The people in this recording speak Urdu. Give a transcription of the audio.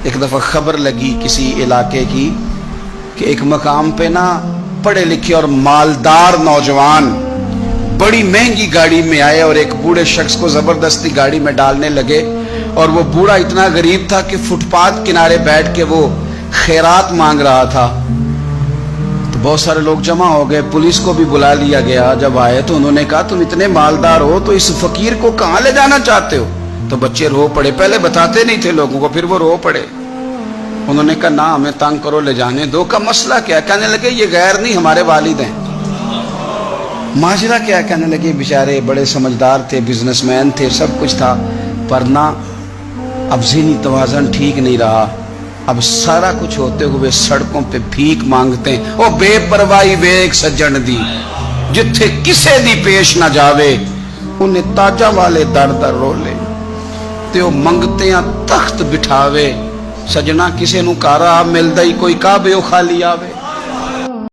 ایک دفعہ خبر لگی کسی علاقے کی کہ ایک مقام پہ نا پڑھے لکھے اور مالدار نوجوان بڑی مہنگی گاڑی میں آئے اور ایک بوڑھے شخص کو زبردستی گاڑی میں ڈالنے لگے، اور وہ بوڑھا اتنا غریب تھا کہ فٹ پاتھ کنارے بیٹھ کے وہ خیرات مانگ رہا تھا۔ تو بہت سارے لوگ جمع ہو گئے، پولیس کو بھی بلا لیا گیا۔ جب آئے تو انہوں نے کہا تم اتنے مالدار ہو تو اس فقیر کو کہاں لے جانا چاہتے ہو؟ تو بچے رو پڑے، پہلے بتاتے نہیں تھے لوگوں کو، پھر وہ رو پڑے۔ انہوں نے کہا نہ ہمیں تنگ کرو، لے جانے دو۔ کا مسئلہ کیا؟ کہنے لگے یہ غیر نہیں ہمارے والد ہیں۔ ماجرا کیا؟ کہنے لگے بیچارے بڑے سمجھدار تھے، بزنس مین تھے، سب کچھ تھا، پر نہ اب ذہنی توازن ٹھیک نہیں رہا۔ اب سارا کچھ ہوتے ہوئے سڑکوں پہ بھیک مانگتے ہیں۔ او بے پرواہی ویک سجن دی، جتھے کسے دی پیش نہ جاوے، انہیں تاجاں والے در در رولے، تے او منگتیاں تخت بٹھاوے۔ سجنا کسے نو کارا ملدا ہی کوئی کعبے او خالی آوے۔